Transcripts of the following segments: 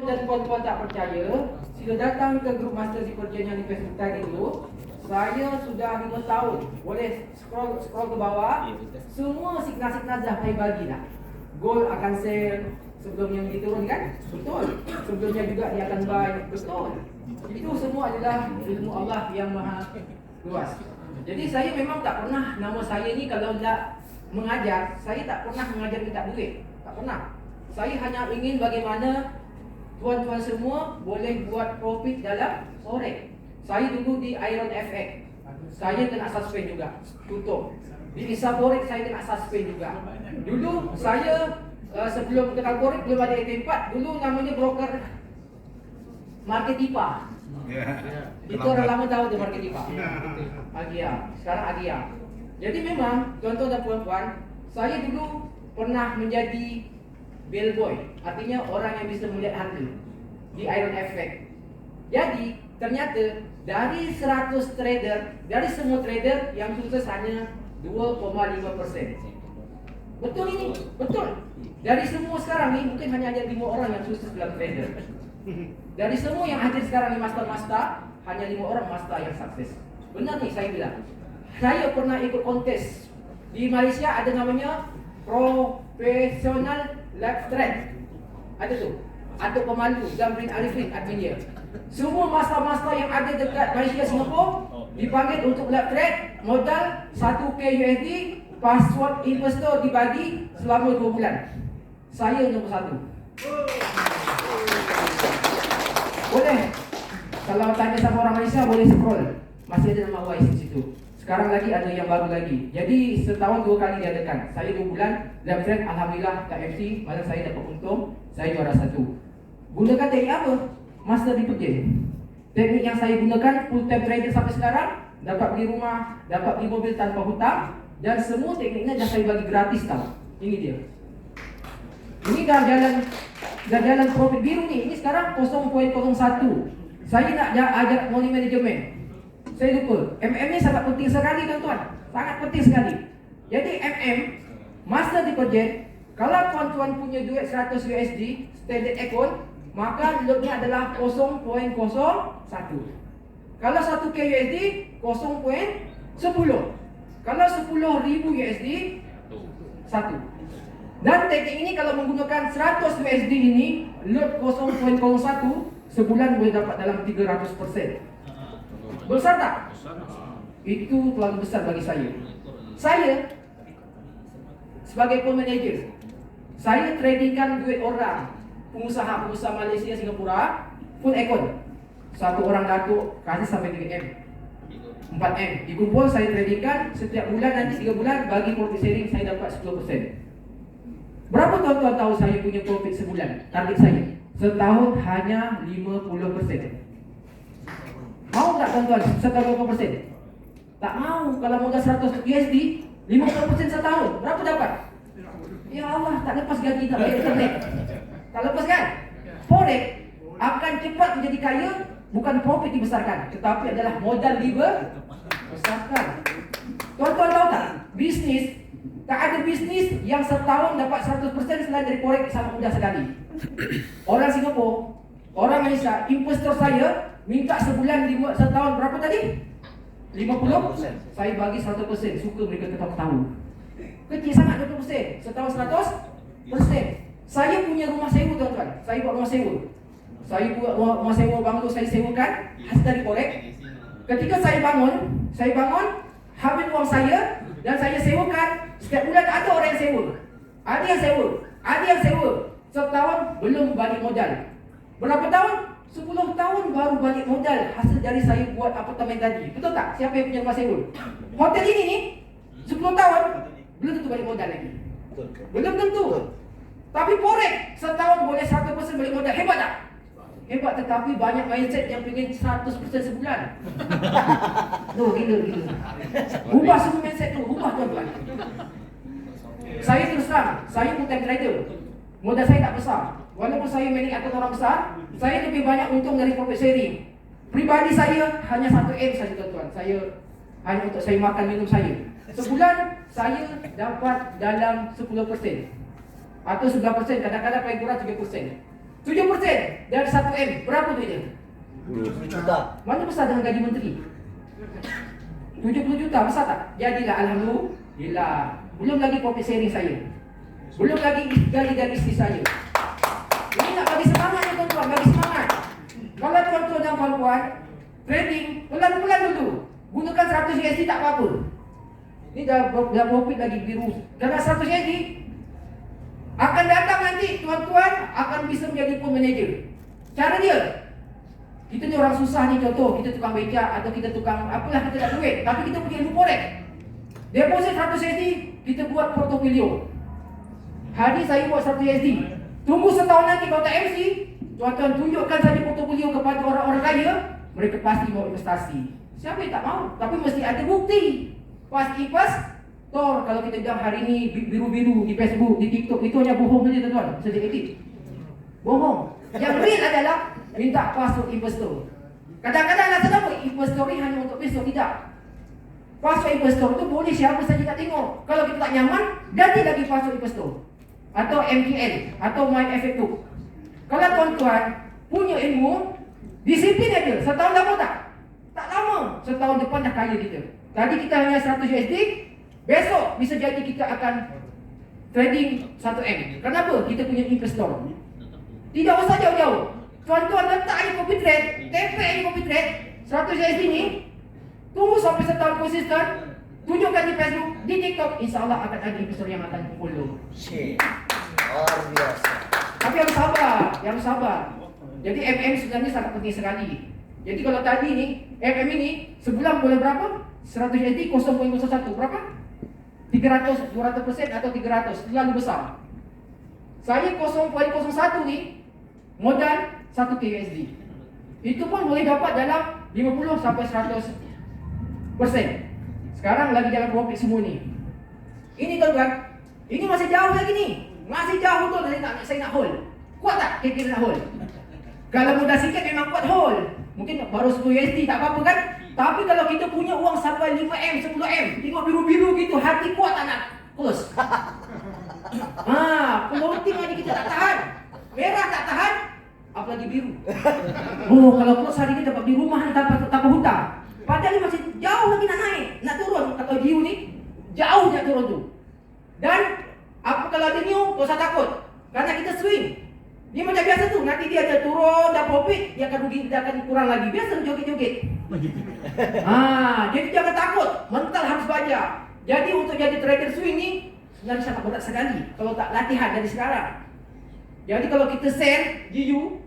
Dan puan-puan tak percaya, sila datang ke grup Master Sipergian yang di Facebook tadi dulu. Saya sudah 5 tahun. Boleh scroll ke bawah. Semua signa-signa dah saya bagi dah. Gold akan sell sebelum yang diturunkan. Betul. Sebelumnya juga dia akan buy. Betul. Itu semua adalah ilmu Allah yang maha luas. Jadi saya memang tak pernah, nama saya ni kalau nak mengajar, saya tak pernah mengajar minta duit. Tak pernah. Saya hanya ingin bagaimana tuan-tuan semua boleh buat profit dalam forex. Saya dulu di Iron FX, saya kena suspend juga, tutup. Di Isa Forex saya kena suspend juga. Dulu saya sebelum kenal forex belum ada ET4, dulu namanya broker Market IPA. Itu orang lama tahu tu Market IPA. Agia, sekarang Agia. Jadi memang tuan-tuan dan puan-puan, saya dulu pernah menjadi bellboy, artinya orang yang bisa melihat harga di Iron FX. Jadi ternyata dari 100 trader, dari semua trader yang sukses hanya 2,5%. Betul ini? Betul. Dari semua sekarang ni mungkin hanya ada 5 orang yang sukses dalam trader. Dari semua yang hadir sekarang ni master, hanya 5 orang master yang sukses. Benar ni saya bilang. Saya pernah ikut kontes di Malaysia, ada namanya Professional Live Trade. Ada tu. Atuk Pemalu, Zamrin Arifin, admin dia. Semua master-master yang ada dekat Malaysia, Singapura dipanggil untuk live trade. Modal 1k USD, password investor dibagi selama 2 bulan. Saya nombor 1. Boleh. Kalau tanya sama orang Malaysia boleh scroll. Masih ada nama Wais di situ. Sekarang lagi ada yang baru lagi. Jadi setahun 2 kali diadakan. Saya 2 bulan live trade, alhamdulillah tak FC, malah saya dapat untung, saya juara 1. Gunakan teknik apa? Master di Perjin. Teknik yang saya gunakan full time trader sampai sekarang, dapat beli rumah, dapat beli mobil tanpa hutang, dan semua tekniknya dah saya bagi gratis tau. Ini dia. Ini dah jalan profit biru ni. Ini sekarang 0.01. Saya nak ajak money management. Saya lupa. MM ni sangat penting sekali tuan-tuan. Sangat penting sekali. Jadi MM Master di Perjin, kalau tuan-tuan punya duit 100 USD standard account, maka loadnya adalah 0.01. Kalau 1k USD 0.10. Kalau 10,000 USD 1. Dan teknik ini kalau menggunakan 100 USD ini, load 0.01, sebulan boleh dapat dalam 300%. Besar tak? Itu terlalu besar bagi saya. Saya sebagai pun manager, saya tradingkan duit orang, pengusaha Malaysia, Singapura, full account. Satu orang datuk kasih sampai 3M, 4M. Dikumpul saya tradingkan setiap bulan, nanti 3 bulan bagi profit sharing saya dapat 10%. Berapa tuan-tuan tahu saya punya profit sebulan? Target saya setahun hanya 50%. Mau tak tuan-tuan setahun berapa persen? Tak mau. Kalau modal 100 USD 50% setahun, berapa dapat? Ya Allah, tak lepas gaji tak bayar internet. Tak lepas kan? Forex akan cepat menjadi kaya, bukan profit dibesarkan, tetapi adalah modal dibesarkan. Tuan-tuan tahu tak? Bisnis, tak ada bisnis yang setahun dapat 100% selain dari forex, sangat mudah sekali. Orang Singapura, orang Malaysia, investor saya minta sebulan setahun berapa tadi? 50%. Saya bagi 100%. Suka mereka tetap tahu. Kecil sangat 20%. Setahun 100%. Saya punya rumah sewa tuan-tuan. Saya buat rumah sewa. Saya buat rumah sewa banglo, saya sewakan hasil dari forex. Ketika saya bangun habis uang saya dan saya sewakan. Setiap bulan ada orang yang sewa. Ada yang sewa. Setahun belum balik modal. Berapa tahun? 10 tahun baru balik modal hasil dari saya buat apartemen tadi. Betul tak? Siapa yang punya rumah sewa? Hotel ini ni 10 tahun belum tentu balik modal lagi. Belum tentu. Tapi forex setahun boleh 100% balik modal. Hebat tak? Hebat, tetapi banyak mindset yang pengen 100% sebulan. Tuh, gila. Ubah semua mindset tu, ubah tuan-tuan. Saya terus terang, saya full time trader. Modal saya tak besar. Walaupun saya manage atas orang besar, saya lebih banyak untung dari profit sharing. Pribadi saya hanya 1M saja tuan-tuan. Saya hanya untuk saya makan minum saya. Sebulan saya dapat dalam 10% atau 11%, kadang-kadang paling kurang 3%. 7% dari 1M, berapa duitnya? 70 juta. Mana besar dengan gaji menteri? 70 juta, besar tak? Jadilah alhamdulillah. Belum lagi profit sharing saya. Belum lagi dari isteri saya. Ini nak bagi semangat ya tuan-tuan, bagi semangat. Kalau tuan-tuan dan puan-puan trading, pelan-pelan dulu. Gunakan 100 USD tak apa-apa. Ini dah profit lagi biru. Karena 100 USD akan datang nanti tuan-tuan akan bisa menjadi pun manager. Cara dia, kita ni orang susah ni, contoh kita tukang becak atau kita tukang apalah, kita tak duit, tapi kita punya ilmu forex. Deposit 100 USD, kita buat portfolio. Hari saya buat 100 USD. Tunggu setahun nanti kalau tak MC, tuan-tuan tunjukkan saja portfolio kepada orang-orang kaya, mereka pasti mau investasi. Siapa yang tak mau? Tapi mesti ada bukti. Pasti Tor, kalau kita bilang hari ini biru-biru di Facebook, di TikTok, itu hanya bohong saja tuan-tuan. Bisa edit. Bohong. Yang real adalah minta password investor. Kadang-kadang rasa apa? Investor ni hanya untuk besok, tidak. Password investor itu boleh siapa saja tak tengok. Kalau kita tak nyaman, ganti lagi password investor. Atau MKN, atau MyFX2. Kalau tuan-tuan punya ilmu, disiplin aja. Setahun lama tak? Tak lama. Setahun depan dah kaya kita. Tadi kita hanya 100 USD, besok bisa jadi kita akan trading 1M. Kenapa? Kita punya investor. Tidak usah jauh-jauh. Tuan-tuan letak je copy trade, tempel je copy trade 100 USD ni. Tunggu sampai setahun konsisten. Tunjukkan di Facebook, di TikTok, insya-Allah akan ada investor yang akan follow. Luar biasa. Tapi harus sabar. Jadi MM sebenarnya sangat penting sekali. Jadi kalau tadi ni MM ini sebulan boleh berapa? 100 USD 0.01 berapa? 300, 200% atau 300, terlalu besar. Saya 0.01 ni modal 1 USD. Itu pun boleh dapat dalam 50 sampai 100%. Sekarang lagi jalan profit semua ni. Ini tuan-tuan, ini masih jauh lagi ni. Masih jauh betul saya nak hold. Kuat tak kira nak hold? Kalau mudah sikit memang kuat hold. Mungkin baru 10 USD tak apa-apa kan? Tapi kalau kita punya uang sampai 5M, 10M, tengok biru-biru gitu, hati kuat tak nak close. Floating aja kita tak tahan. Merah tak tahan, apalagi biru. Oh, kalau close hari ni dapat di rumah ni tanpa hutang. Padahal ni masih jauh lagi nak naik, nak turun. Kalau jiu ni jauh nak turun tu. Dan apa kalau ada new, tak usah takut. Karena kita swing. Dia macam biasa tu, nanti dia ada turun, dah profit, dia akan rugi, dia akan kurang lagi. Biasa joget-joget. Jadi jangan takut, mental harus belajar. Jadi untuk jadi trader swing ni sebenarnya sangat berat sekali kalau tak latihan dari sekarang. Jadi kalau kita share GU,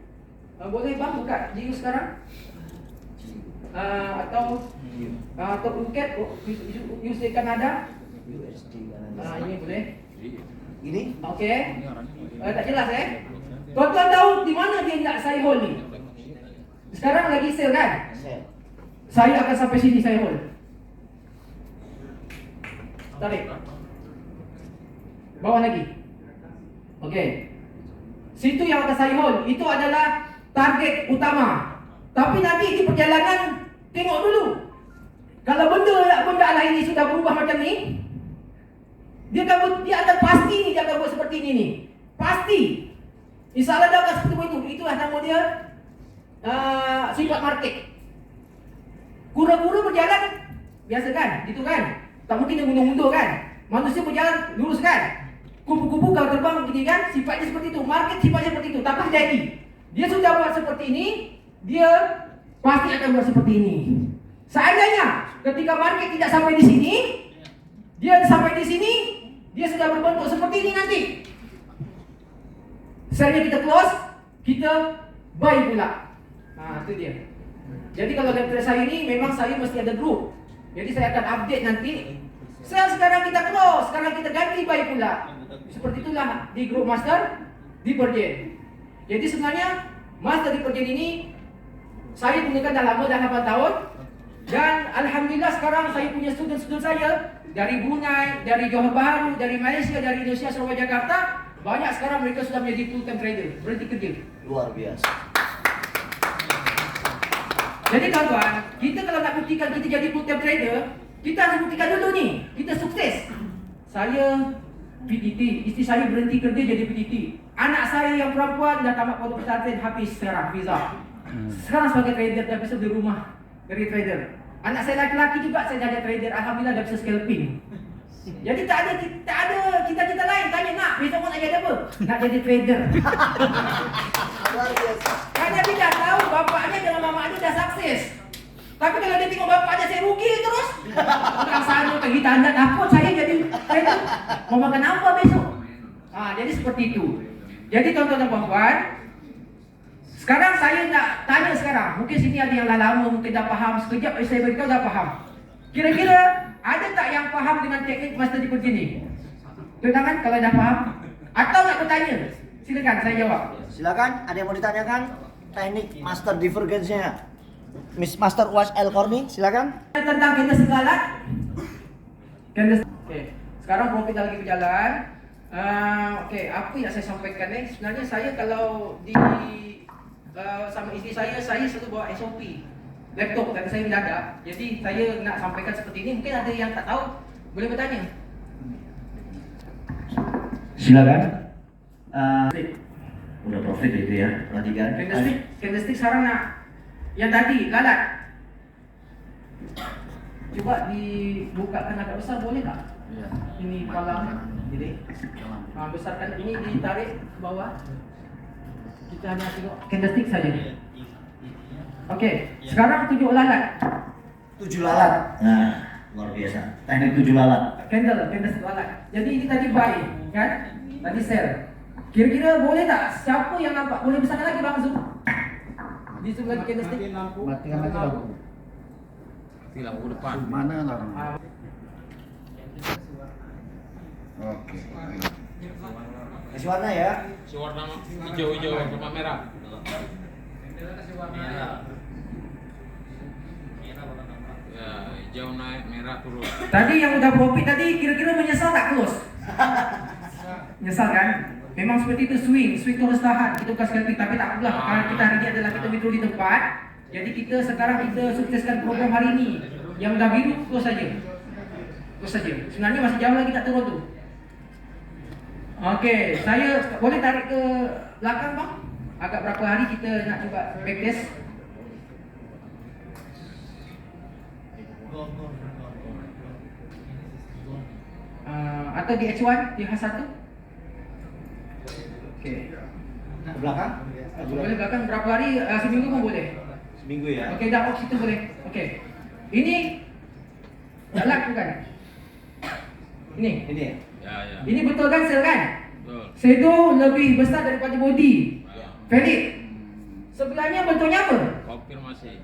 boleh bang buka GU sekarang? Atau UKED, USD Kanada? USD Kanada. Ini boleh. Ini? Okey. Tak jelas Tuan-tuan tahu di mana dia nak saya hold ni? Sekarang lagi sale kan? Sell. Saya akan sampai sini saya hold. Tarik. Bawah lagi. Okey. Situ yang akan saya hold. Itu adalah target utama. Tapi nanti di perjalanan tengok dulu. Kalau benda lain ini sudah berubah macam ni, dia akan pasti ni dia akan buat seperti ini ni. Pasti. InsyaAllah dia akan seperti itu. Itulah nama dia sifat market. Kura-kura berjalan biasa kan? Gitu kan? Tak mungkin dia mundur-mundur kan? Manusia berjalan lurus kan? Kupu-kupu kalau terbang begini kan? Sifatnya seperti itu. Market sifatnya seperti itu. Tapi jadi dia sudah buat seperti ini, dia pasti akan buat seperti ini. Seandainya ketika market tidak sampai di sini, dia sampai di sini, dia sudah berbentuk seperti ini nanti. Selnya kita close, kita buy pula. Itu dia. Jadi kalau dari saya ini memang saya mesti ada group. Jadi saya akan update nanti. Sell sekarang kita close, sekarang kita ganti buy pula. Seperti itulah di grup master di Perjen. Jadi sebenarnya master di Perjen ini saya gunakan dah lama, dah 8 tahun. Dan alhamdulillah sekarang saya punya student-student saya dari Brunei, dari Johor Bahru, dari Malaysia, dari Indonesia, Sarawak, Jakarta. Banyak sekarang mereka sudah menjadi full-time trader, berhenti kerja. Luar biasa. Jadi kawan, kita kalau nak buktikan kita jadi full-time trader, kita harus buktikan dulu ni, kita sukses. Saya PTT. Isteri saya berhenti kerja jadi PTT. Anak saya yang perempuan dah tamat pondok pesantren, habis sekarang visa. Sekarang sebagai trader, dah bisa beli rumah dari trader. Anak saya laki-laki juga saya jadi trader, alhamdulillah dah bisa scalping. Jadi tak ada cita-cita lain. Tanya nak, besok mau nak jadi apa? Nak jadi trader. Luar biasa. Karena dia dah tahu bapaknya dengan mamanya dah sukses. Tapi kalau dia tengok bapaknya saya rugi terus, rasanya bagi tanda takut saya jadi trader. Mau makan apa besok? Jadi seperti itu. Jadi tuan-tuan dan puan-puan, sekarang saya nak tanya sekarang. Mungkin sini ada yang dah lama, mungkin dah faham. Sekejap saya beritahu dah faham. Kira-kira ada tak yang faham dengan teknik master seperti ini? Tunjuk tangan kalau dah faham. Atau nak bertanya? Silakan saya jawab. Silakan, ada yang mau ditanyakan? Teknik master divergence-nya. Miss Master Uwais El-Qarni, silakan. Tentang candlestick lalat. Okey. Sekarang profit dah lagi berjalan. Okey, apa yang saya sampaikan ni? Sebenarnya saya kalau di sama isteri saya selalu bawa SOP. Laptop dan saya mendadak. Jadi saya nak sampaikan seperti ini. Mungkin ada yang tak tahu, boleh bertanya. Silakan. Udah profit itu ya, perhatikan. Candlestick sekarang nak yang tadi lalat. Coba dibukakan agak besar boleh tak? Iya. Ini kolam ini. Besarkan ini ditarik ke bawah. Kita hanya tengok candlestick saja. Okey, sekarang 7 lalat. 7 lalat. Nah, luar biasa. Teknik 7 lalat. Candlestick lalat. Jadi ini tadi buy, kan? Tadi sell. Kira-kira boleh tak? Siapa yang nampak? Boleh besarkan lagi Bang Zul? Di sebelah candlestick. Matikan lagi lampu. Mati lampu depan. Mana larang? Oke. Kasih warna ya. Si warna hijau-hijau sama merah. Ya, hijau naik, merah turun. Tadi yang udah profit tadi kira-kira menyesal tak close? Menyesal kan? Memang seperti itu swing terus tahan. Kita bukan scalping tapi tak apalah. Karena kita hari ini adalah kita withdraw di tempat. Jadi sekarang kita sukseskan program hari ini. Yang dah biru close saja. Close saja. Sebenarnya masih jauh lagi tak turun tu. Okey, saya boleh tarik ke belakang bang? Agak berapa hari kita nak cuba backtest? Atau di H1, di H1? Okey. Ke belakang? Boleh belakang berapa hari? Seminggu pun boleh. Seminggu ya. Okey, dah off situ boleh. Okey. Ini tak laku kan? Ini. Ini ya. Ya. Ini betul kan sel kan? Betul. Shadow lebih besar daripada body. Ya. Valid. Sebelahnya bentuknya apa? Konfirmasi.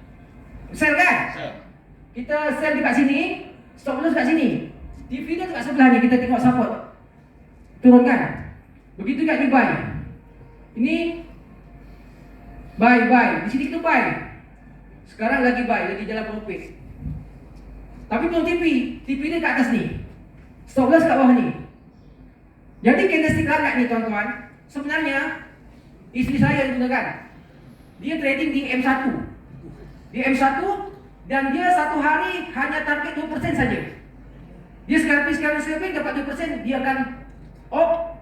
Sel kan? Sel. Kita sel dekat sini, stop loss kat sini. Dividend kat sebelah ni kita tengok support. Turunkan. Begitu kat di buy. Ini buy. Di sini kita buy. Sekarang lagi buy, lagi jalan profit. Tapi tengok TV dia kat atas ni. Stop loss kat bawah ni. Jadi candlestick lalat ni tuan-tuan, sebenarnya isteri saya yang gunakan. Dia trading di M1. Di M1 dan dia satu hari hanya target 2% saja. Dia scalping dapat 2%, dia akan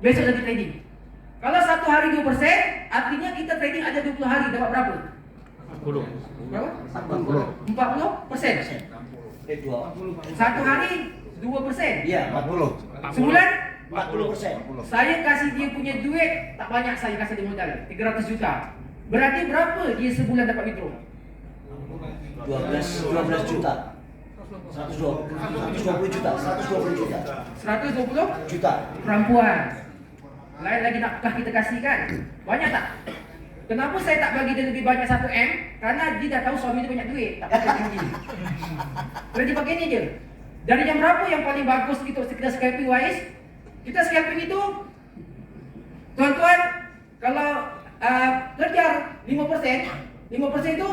besok lagi trading. Kalau satu hari 2%, artinya kita trading ada 20 hari dapat berapa? 40. Berapa? 40. 40%. 2. Satu hari 2%. Iya, 40. Sebulan 40%. saya kasih dia punya duit tak banyak, saya kasih dia modal 300 juta. Berarti berapa dia sebulan dapat withdraw? 12 juta. 120 juta. 120 juta. 120 Juta. perempuan. Lain lagi nakah kita kasih kan? Banyak tak? Kenapa saya tak bagi dia lebih banyak 1M? Karena dia dah tahu suami dia banyak duit, tak pakai tinggi. Jadi pakai ni je. Dari jam berapa yang paling bagus kita scalping wise? Kita scalping itu, tuan-tuan, kalau kejar 5% itu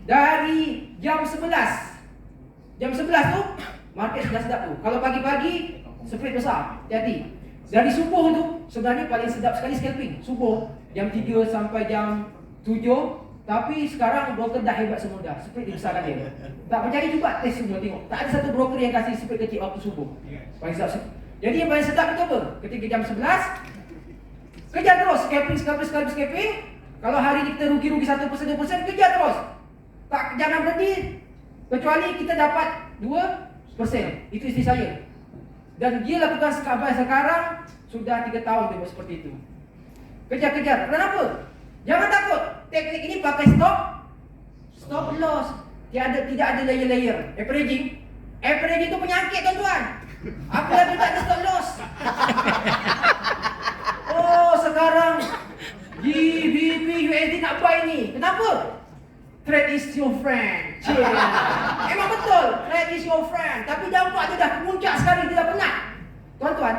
dari jam 11. Jam 11 tu market sudah sedap tu. Kalau pagi-pagi spread besar, hati-hati. Dari subuh tu sebenarnya paling sedap sekali scalping. Subuh jam 3 sampai jam 7. Tapi sekarang broker dah hebat semua dah. Spread dibesarkan dia. Tak percaya juga test semua tengok. Tak ada satu broker yang kasih spread kecil waktu subuh. Paling sedap. Jadi yang paling sedap itu apa? Ketika jam 11, kejar terus, scalping. Kalau hari ini kita rugi 1%, 2%, kejar terus. Jangan berhenti kecuali kita dapat 2%. Itu istri saya. Dan dia lakukan sekarang sudah 3 tahun dia buat seperti itu. Kejar. Kenapa? Jangan takut. Teknik ini pakai stop loss. Tidak ada layer. Averaging itu penyakit, tuan-tuan. Apalagi tak ada stop loss. Oh, sekarang GBP USD nak buy ni. Kenapa? Trade is your friend. Cik. Emang betul, trade is your friend. Tapi dampak dia dah kemuncak sekali, dia dah penat. Tuan-tuan,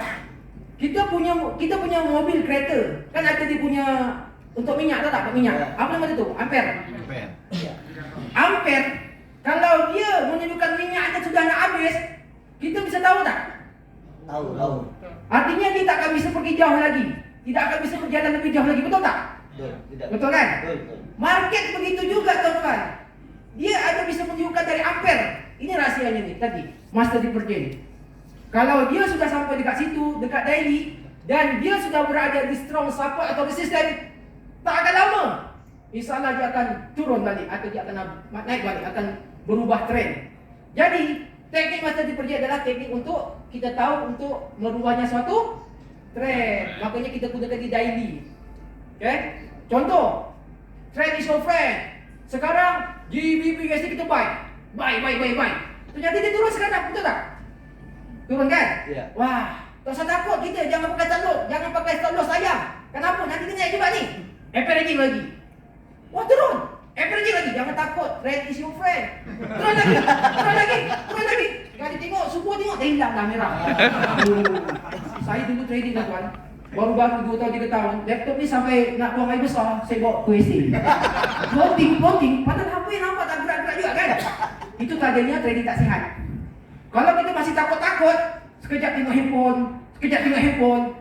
kita punya mobil kereta. Kan ada dia punya untuk minyak, tahu tak? Minyak. Apa nama dia tu? Ampere. Ampere. Kalau dia menunjukkan minyaknya sudah nak habis, kita bisa tahu tak? Tahu. Artinya dia tak akan bisa pergi jauh lagi. Tidak akan bisa berjalan lebih jauh lagi, betul tak? Betul kan? Betul. Market begitu juga, tuan-tuan. Dia ada bisa menunjukkan dari ampere. Ini rahsianya nih tadi, master divergence. Kalau dia sudah sampai dekat situ, dekat daily, dan dia sudah berada di strong support atau resistance, tak akan lama, insyaAllah dia akan turun balik atau dia akan naik balik, akan berubah trend. Jadi teknik master divergence adalah teknik untuk kita tahu untuk merubahnya suatu trend. Makanya kita gunakan di daily. Okay? Contoh, trend is your friend. Sekarang GBP USD kita buy. Ternyata dia turun sekarang, betul tak? Turun kan? Ya. Wah, tak usah takut kita, jangan pakai stop loss, jangan pakai stop loss sayang. Kenapa? Nanti dia naik juga ni. Averaging lagi. Wah, turun. Averaging lagi, jangan takut. Trend is your friend. Turun lagi. Kali tengok, subuh tengok, dah hilang dah merah. Saya dulu trading, tuan. Baru-baru 2 tahun, 3 tahun, laptop ni sampai nak buang air besar, saya bawa ke WC. Floating, padahal apa yang nampak tak gerak-gerak juga kan? Itu tandanya trading tak sihat. Kalau kita masih takut-takut, sekejap tengok handphone,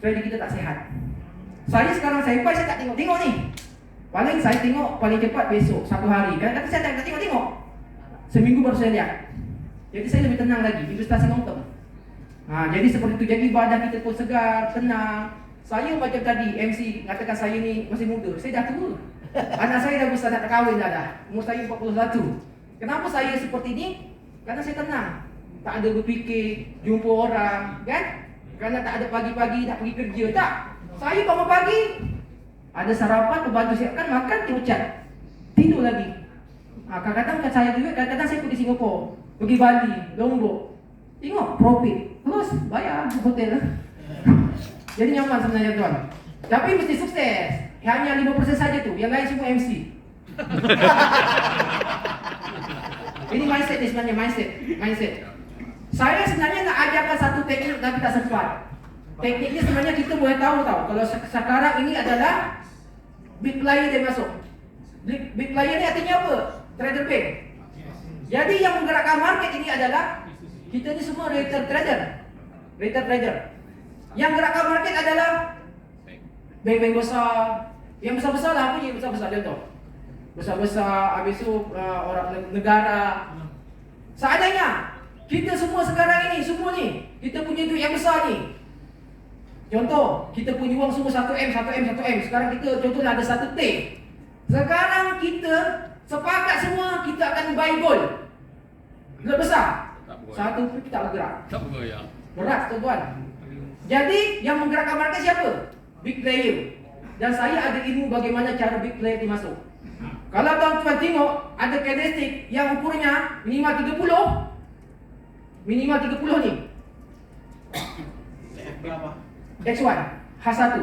trading kita tak sihat. Saya sekarang saya tak tengok ni. Paling saya tengok paling cepat besok, 1 hari. Kadang-kadang saya tak tengok. Seminggu baru saya lihat. Jadi saya lebih tenang lagi, investasi long term. Jadi seperti itu, jadi badan kita pun segar, tenang. Saya macam tadi MC katakan saya ni masih muda, saya dah tua. Anak saya dah besar, nak kahwin dah. Umur saya 41. Kenapa saya seperti ini? Karena saya tenang. Tak ada berfikir jumpa orang, kan? Kerana tak ada pagi-pagi nak pergi kerja, tak. Saya bangun pagi, ada sarapan, pembantu siapkan, makan, terucat, tidur lagi. Kadang-kadang bukan saya juga, kadang-kadang saya pergi Singapura, pergi Bali, Lombok. Tengok, profit, terus bayar hotel. Jadi nyaman sebenarnya, tuan. Tapi mesti sukses. Hanya 5% saja tu, yang lain semua MC. Ini mindset ni sebenarnya, mindset. Saya sebenarnya nak ajarkan satu teknik tapi tak sempat. Tekniknya sebenarnya kita boleh tahu. Kalau sekarang ini adalah big player dia masuk. Big player ni artinya apa? Trader bank. Jadi yang menggerakkan market ini adalah kita ni semua retail trader. Yang gerakkan market adalah bank-bank besar. Yang besar-besar lah, apa yang besar-besar contoh? Besar-besar, habis tu orang negara. Seandainya kita semua sekarang ini, semua ni, kita punya duit yang besar ni. Contoh, kita punya wang semua 1M. Sekarang kita contohlah ada 1T. Sekarang kita sepakat semua kita akan buy gold. Gold besar. Satu pun kita bergerak. Tak bergoyang. Berat, tuan-tuan. Jadi yang menggerakkan market siapa? Big player. Dan saya ada ilmu bagaimana cara big player ni masuk. Kalau tuan-tuan tengok, ada candlestick yang ukurnya minimal 30 ni. X1, H1.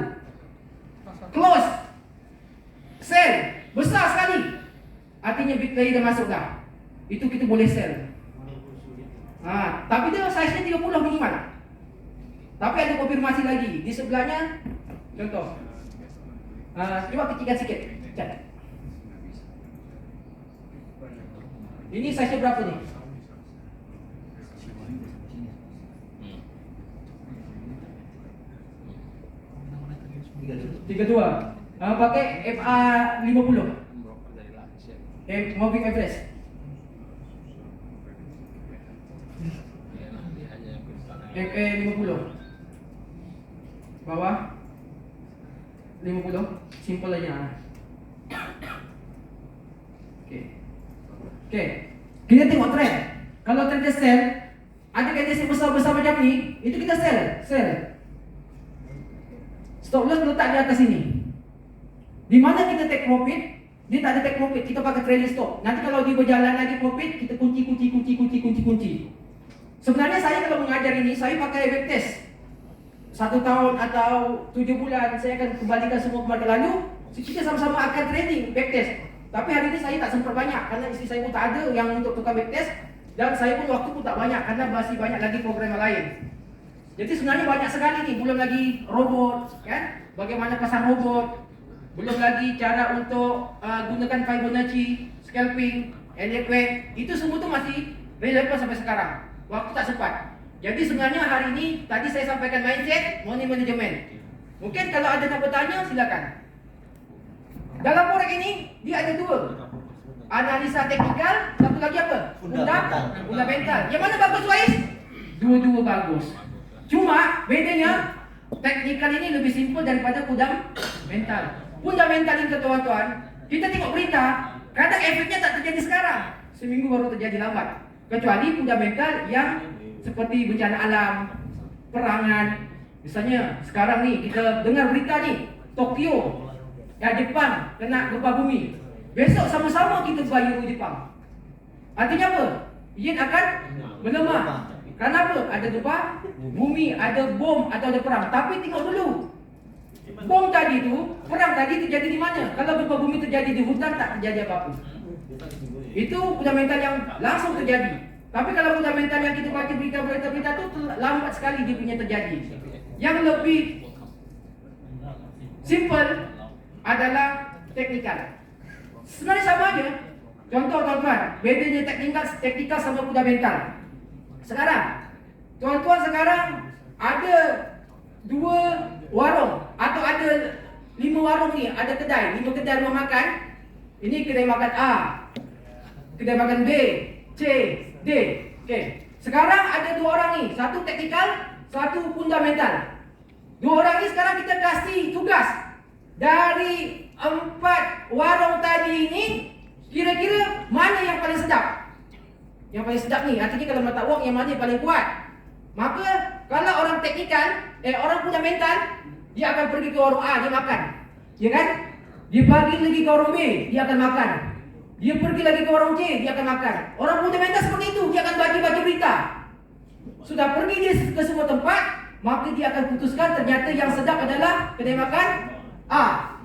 Close. Sell. Besar sekali. Artinya big player dah masuk dah. Itu kita boleh sell. Tapi dia size-nya 30 minimal. Tapi ada konfirmasi lagi. Di sebelahnya, contoh. Cuba kecilkan sikit. Cat. Ini size-nya berapa ni? Tiga dua. Pakai FA 50. Moving average. 50. Bawah 50. Simple aja. Okey. Kita tengok trend. Kalau trend dia sell, ada candlestick besar-besar macam ni, itu kita sell. Stop loss letak di atas sini. Di mana kita take profit, dia tak ada take profit, kita pakai trailing stop. Nanti kalau dia berjalan lagi profit, kita kunci. Sebenarnya saya kalau mengajar ini, saya pakai backtest 1 tahun atau 7 bulan, saya akan kembalikan semua kembali lalu. Kita sama-sama akan trading backtest. Tapi hari ini saya tak sempat banyak karena isteri saya pun tak ada yang untuk tukar backtest, dan saya pun waktu pun tak banyak karena masih banyak lagi program yang lain. Jadi sebenarnya banyak sekali nih, belum lagi robot, kan? Bagaimana pasang robot, belum lagi cara untuk gunakan Fibonacci, scalping, elliott wave, itu semua tu masih relevan sampai sekarang. Waktu tak sempat. Jadi sebenarnya hari ini tadi saya sampaikan mindset, money management. Mungkin kalau ada nak bertanya silakan. Dalam forex ini dia ada 2. Analisa teknikal, satu lagi apa? Fundamental. Yang mana bagus Wais? Dua-dua bagus. Cuma bedanya teknikal ini lebih simple daripada fundamental. Fundamental ini tuan-tuan, kita tengok berita, kadang efeknya tak terjadi sekarang. Seminggu baru terjadi lambat. Kecuali fundamental yang seperti bencana alam, perangan. Misalnya sekarang ni kita dengar berita ni, Tokyo, Jepang kena gempa bumi. Besok sama-sama kita buy euro Jepang. Artinya apa? Yen akan melemah. Kenapa? Ada gempa bumi, ada bom atau ada perang. Tapi tengok dulu, bom tadi tu, perang tadi terjadi di mana? Kalau gempa bumi terjadi di hutan, tak terjadi apa-apa. Itu fundamental yang langsung terjadi. Tapi kalau fundamental yang kita baca berita-berita tu lambat sekali dia punya terjadi. Yang lebih simple adalah teknikal. Sebenarnya sama aja. Contoh tuan-tuan, bedanya teknikal sama fundamental. Sekarang, tuan-tuan sekarang ada 2 warung atau ada 5 warung ni, ada kedai, 5 kedai rumah makan. Ini kedai makan A, kedai makan B, C, D. Okey. Sekarang ada 2 orang ni, satu teknikal, satu fundamental. 2 orang ni sekarang kita kasih tugas. Dari 4 warung tadi ini, kira-kira mana yang paling sedap? Yang paling sedap ni, artinya kalau mata wang yang mana yang paling kuat. Maka kalau orang teknikal, orang fundamental, dia akan pergi ke warung A, dia makan. Ya kan? Dia pergi lagi ke warung B, dia akan makan. Dia pergi lagi ke warung C, dia akan makan. Orang fundamental seperti itu, dia akan baca-baca berita. Sudah pergi dia ke semua tempat, maka dia akan putuskan ternyata yang sedap adalah kedai makan A.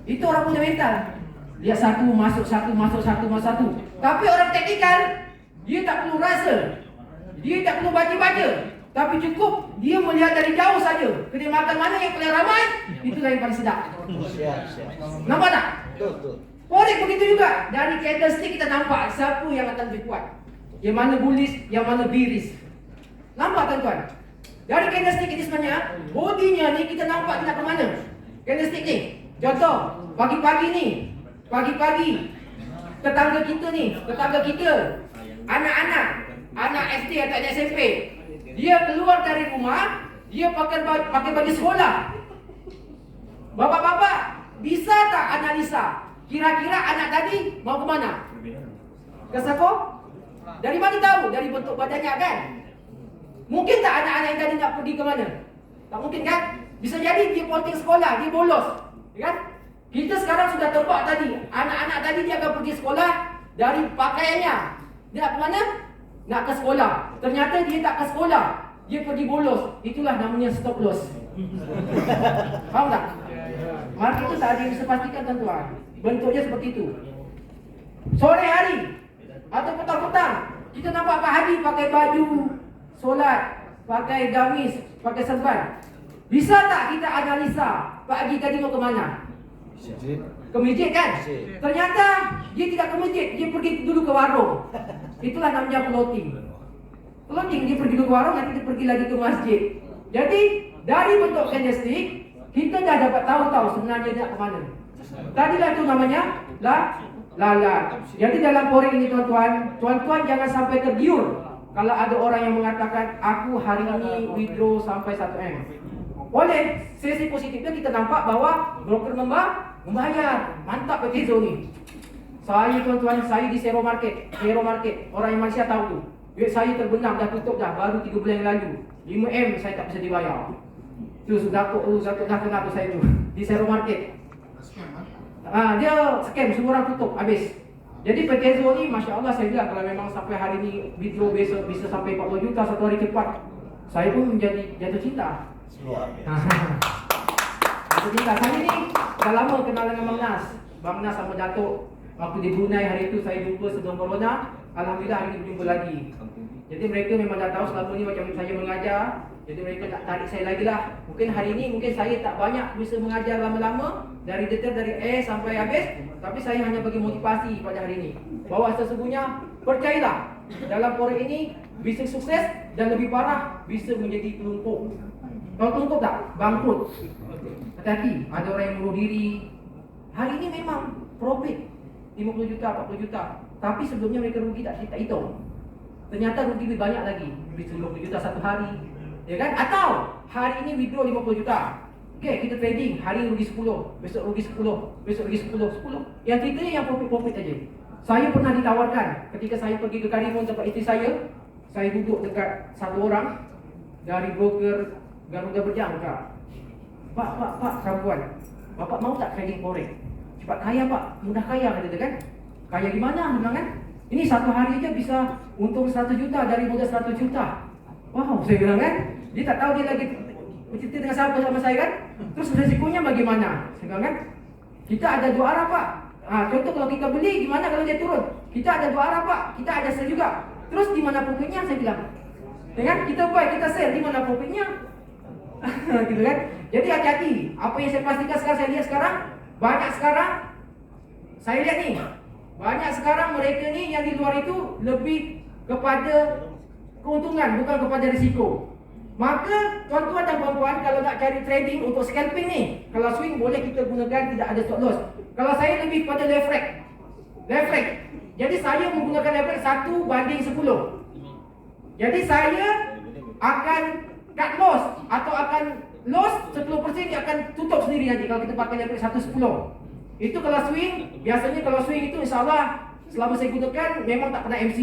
Itu orang fundamental. Dia satu masuk satu. Tapi orang teknikal, dia tak perlu rasa, dia tak perlu baca-baca, tapi cukup dia melihat dari jauh saja kedai makan mana yang paling ramai, itulah yang paling sedap. Nampak tak? Betul. Forex begitu juga. Dari candlestick kita nampak siapa yang akan lebih kuat, yang mana bullish, yang mana bearish. Nampak tuan-tuan? Dari candlestick ini sebenarnya bodinya ni kita nampak dia nak ke mana. Candlestick ni, contoh pagi-pagi tetangga kita, anak SD atau anak SMP, dia keluar dari rumah, dia pakai baju sekolah. Bapak-bapak, bisa tak analisa kira-kira anak tadi mau ke mana? Ke sekolah? Dari mana tahu? Dari bentuk badannya kan? Mungkin tak anak-anak yang tadi nak pergi ke mana? Tak mungkin kan? Bisa jadi dia ponting sekolah, dia bolos, kan? Kita sekarang sudah tebak tadi, anak-anak tadi dia akan pergi sekolah dari pakaiannya. Dia nak ke mana? Nak ke sekolah. Ternyata dia tak ke sekolah, dia pergi bolos. Itulah namanya stop loss. Faham tak? Market itu tak ada yang bisa pastikan tuan-tuan. Bentuknya seperti itu. Sore hari atau petang-petang, kita nampak Pak Hadi pakai baju solat, pakai gamis, pakai serban. Bisa tak kita analisa Pak Haji tadi mau ke mana? Ke masjid kan? Ternyata dia tidak ke masjid, dia pergi dulu ke warung. Itulah namanya floating. Floating, dia pergi dulu ke warung, nanti dia pergi lagi ke masjid. Jadi dari bentuk candlestick kita dah dapat tahu sebenarnya dia ke mana. Tadilah itu namanya lalat. Jadi dalam forex ini tuan-tuan jangan sampai tergiur kalau ada orang yang mengatakan aku hari ini withdraw sampai 1M. Oleh sesi positifnya kita nampak bahwa broker membayar. Mantap Petezo ni. Saya tuan-tuan, saya di Sero Market. Orang yang Malaysia tahu tu. Duit saya terbenam, dah tutup dah, baru 3 bulan yang lalu. 5M saya tak bisa dibayar. Tu Datuk dah kenal tu saya tu. Di Sero Market. Dia scam, semua orang tutup, habis. Jadi Petezo ni, Masya Allah saya bilang, kalau memang sampai hari ni withdraw besok bisa sampai 40 juta satu hari cepat, saya pun menjadi jatuh cinta. Luar biasa. Jatuh cinta. Saya ni dah lama kenal dengan Bang Nas. Bang Nas sama Datuk. Waktu di Brunei hari itu saya jumpa sebelum corona. Alhamdulillah hari ini berjumpa lagi. Jadi mereka memang dah tahu selama ni macam saya mengajar. Jadi mereka nak tarik saya lagi lah. Mungkin hari ini mungkin saya tak banyak bisa mengajar lama-lama, dari detail dari A sampai habis, tapi saya hanya bagi motivasi pada hari ini bahawa sesungguhnya percayalah, dalam forex ini bisa sukses dan lebih parah bisa menjadi pelumpuk. Kalau pelumpuk tak? Bangkrut. Hati-hati, ada orang yang bunuh diri. Hari ini memang profit 50 juta, 40 juta, tapi sebelumnya mereka rugi tak hitung. Ternyata rugi lebih banyak lagi, bisa 50 juta satu hari, ya kan? Atau hari ini withdraw 50 juta. Okey, kita trading, hari ini rugi 10, besok rugi 10, besok rugi 10. Yang kita yang profit aja. Saya pernah ditawarkan ketika saya pergi ke Karimun tempat isteri saya duduk dekat satu orang dari broker Garuda berjangka. Pak, perempuan, Bapak mau tak trading forex? Cepat kaya Pak, mudah kaya kata dia kan. Kaya di mana? Dia bilang kan. Ini satu hari aja bisa untung 100 juta dari modal 100 juta. Wow, saya bilang kan. Dia tak tahu dia lagi bercerita dengan siapa sama saya kan. Terus resikonya bagaimana? Saya bilang kan. Kita ada dua arah Pak. Contoh kalau kita beli, gimana kalau dia turun? Kita ada dua arah Pak. Kita ada sell juga. Terus di mana profitnya? Saya bilang. Dengan kita buy, kita sell, di mana profitnya? Gitu kan. Jadi hati-hati. Apa yang saya pastikan sekarang, saya lihat sekarang, banyak sekarang saya lihat ni, banyak sekarang mereka ni yang di luar itu lebih kepada keuntungan, bukan kepada risiko. Maka tuan-tuan dan puan-puan, kalau nak cari trading untuk scalping ni, kalau swing boleh kita gunakan, tidak ada stop loss. Kalau saya lebih pada leverage. Jadi saya menggunakan leverage 1:10. Jadi saya akan cut loss atau akan loss 10%, dia akan tutup sendiri nanti kalau kita pakai leverage 1:10. Itu kalau swing. Biasanya kalau swing itu insyaAllah selama saya gunakan memang tak pernah MC,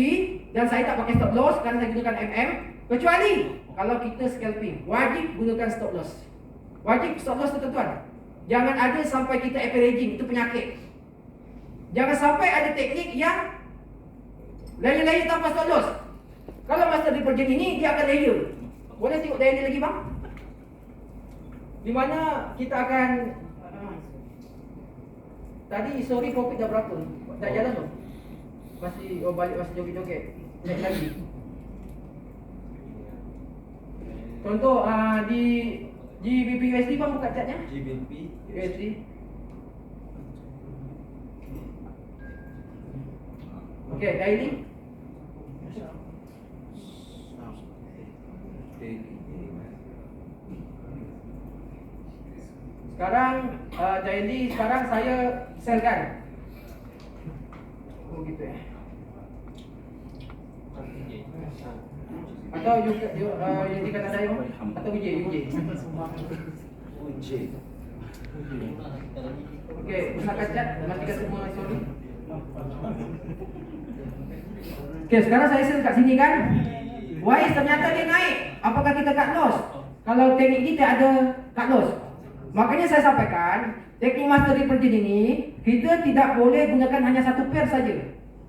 dan saya tak pakai stop loss kerana saya gunakan MM. Kecuali kalau kita scalping, wajib gunakan stop loss. Wajib stop loss tuan-tuan. Jangan ada sampai kita averaging, itu penyakit. Jangan sampai ada teknik yang layer-layer tanpa stop loss. Kalau master divergent ini dia akan layer. Boleh tengok layer ni lagi bang? Di mana kita akan tadi sorry profit dah berapa? Dah jalan tu? Masih balik masih joget-joget. Naik lagi. Contoh di GBP USD bang buka chartnya? GBP USD. Okey, daily. Sekarang daily sekarang saya sell kan. Oh gitu ya. Atau yang dikata saya atau UJ. Okey, usahakan cat matikan semua sorry. Okey, sekarang saya sell kat sini kan. Wise ternyata dia naik. Apakah kita cut loss? Kalau teknik ini tak ada cut loss. Makanya saya sampaikan, teknik master divergent ini kita tidak boleh gunakan hanya satu pair saja.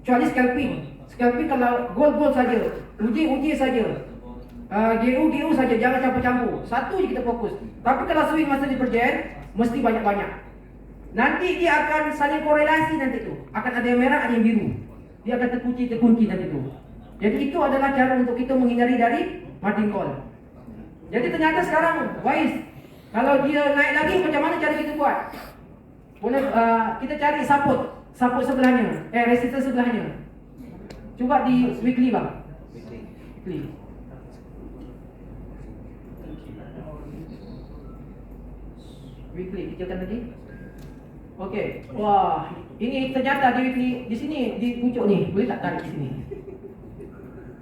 Kecuali scalping. Scalping kalau gold saja, uji saja. GU saja, jangan campur-campur. Satu je kita fokus. Tapi kalau swing master divergent mesti banyak-banyak. Nanti dia akan saling korelasi nanti tu. Akan ada yang merah, ada yang biru. Dia akan terkunci nanti tu. Jadi itu adalah cara untuk kita menghindari dari margin call. Jadi ternyata sekarang wise. Kalau dia naik lagi macam mana cara kita buat? Boleh kita cari support sebelahnya, resistance sebelahnya. Cuba di weekly bang. Weekly. Weekly kecilkan lagi. Okey. Wah, ini ternyata di weekly di sini di puncak ni. Boleh tak tarik di sini?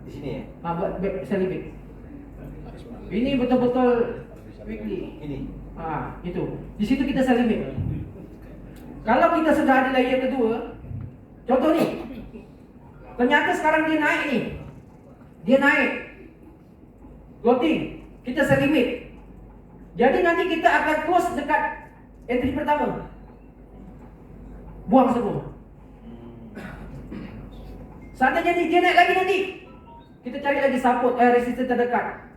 Di Di sini ya. Buat sel limit. Ini betul-betul weekly. Ini. Itu. Di situ kita sel limit. Kalau kita sudah ada layer kedua, contoh nih. Ternyata sekarang dia naik nih. Dia naik. Floating. Kita sel limit. Jadi nanti kita akan close dekat entry pertama. Buang semua. Seandainya dia naik lagi nanti, kita cari lagi support, resistance terdekat.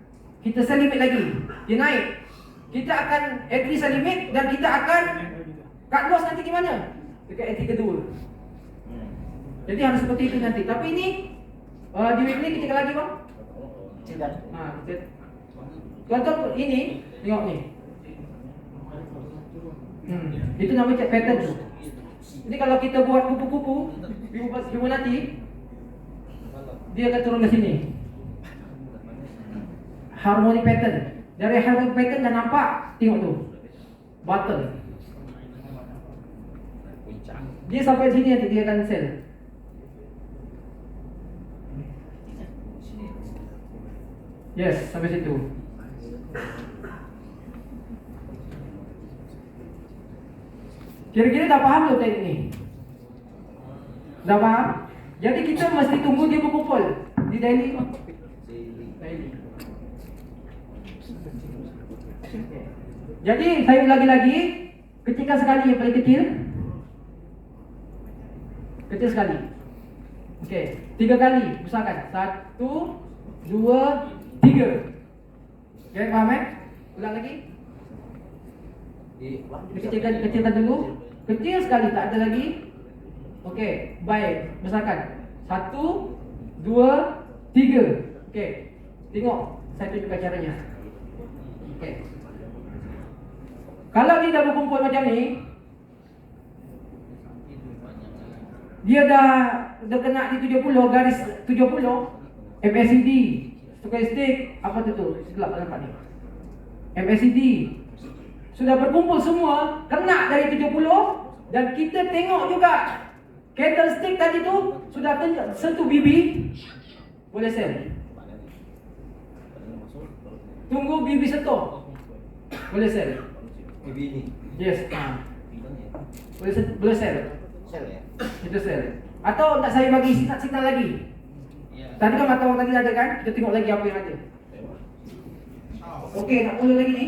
Kita sell limit lagi. Dia naik. Kita akan entry sell limit dan kita akan cut loss nanti gimana? Dekat entry kedua. Jadi harus seperti itu nanti. Tapi ini di weekly kita lagi bang. Kecilkan. Contoh ini, tengok ni. Itu namanya check pattern tu. Jadi kalau kita buat kupu-kupu Fibonacci, dia akan turun ke sini. Harmonic pattern. Dari harmonic pattern dah nampak, tengok tu. Button. Dia sampai sini nanti dia akan sell. Yes, sampai situ. Kira-kira dah faham belum teknik ni? Dah faham? Jadi kita mesti tunggu dia berkumpul di daily. Daily. Jadi saya ulangi lagi, kecilkan sekali yang paling kecil. Kecil sekali. Okey, 3 kali besarkan. 1, 2, 3. Okey, faham Ulang lagi. Kecilkan dulu. Kecil sekali, tak ada lagi. Okey, baik. Besarkan. 1, 2, 3. Okey. Tengok, saya tunjukkan caranya. Okey. Kalau dia dah berkumpul macam ni, dia dah kena di 70, garis 70, MACD, stochastic, apa tu? Segelap nampak ni. MACD sudah berkumpul semua, kena dari 70 dan kita tengok juga candlestick tadi tu sudah sentuh BB, boleh sell. Tunggu BB sentuh, boleh sell. BB ini. Yes. Boleh sell. Sel ya. Itu sell. Atau nak saya bagi signal lagi? Tadi kan mata orang tadi ada kan? Kita tengok lagi apa yang ada. Okey, nak mula lagi ni.